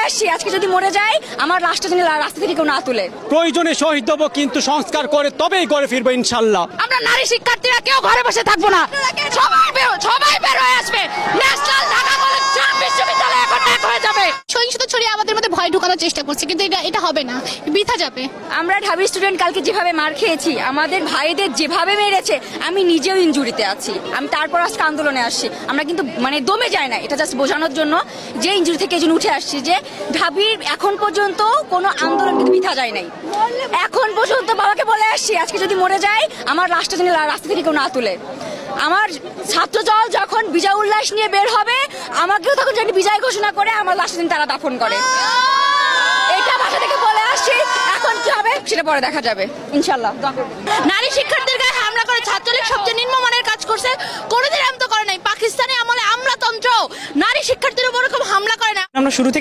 আসছি, আজকে যদি মরে যাই আমার লাশটা যেন রাস্তা থেকে কেউ না তুলে। প্রয়োজনে শহীদ হবো, কিন্তু সংস্কার করে তবেই ঘরে ফিরবো ইনশাল্লাহ। আমরা নারী শিক্ষার্থীরা কেউ ঘরে বসে থাকবো না, সবাই বের হয়ে আসবে। ন্যাশনাল ঢাকা কলেজ বিশ্ববিদ্যালয় এখন এক হয়ে যাবে। সহিংসতা ছড়িয়ে আমাদের মধ্যে ভয় ঢোকানোর চেষ্টা করছে, কিন্তু এটা হবে না, বৃথা যাবে। আমরা ঢাবি স্টুডেন্ট কালকে যেভাবে মার খেয়েছি, আমাদের ভাইদের যেভাবে মেরেছে, আমি নিজেও ইনজুরিতে আছি। আমি তারপর আজকে আন্দোলনে আসছি। আমরা কিন্তু দমে যায় না, এটা জাস্ট বোঝানোর জন্য যে ইনজুরি থেকে এই জন্য উঠে আসছি যে ঢাবির এখন পর্যন্ত কোনো আন্দোলন কিন্তু বৃথা যায় নাই। এখন পর্যন্ত বাবাকে বলে আসছি, আজকে যদি মরে যাই আমার লাশটা যেন রাস্তা থেকে কেউ না তুলে। আমার ছাত্রদল যখন বিজয় উল্লাস নিয়ে বের হবে, আমাকেও তখন যদি বিজয় ঘোষণা করে আমার লাশটা যেন তারা দাফন করে। এটা বাসা থেকে বলে আসছি, এখন কি হবে সেটা পরে দেখা যাবে ইনশাল্লাহ। নারী শিক্ষার্থীর গায়ে হামলা করে ছাত্রলীগ সবচেয়ে নিম্নমানের কাজ করছে, কোনোদিন এমন তো করে নাই। পাকিস্তানি আমলে আমলাতন্ত্র নারী শিক্ষার্থীর উপর এরকম হামলা করে না। আমরা শুরু থেকে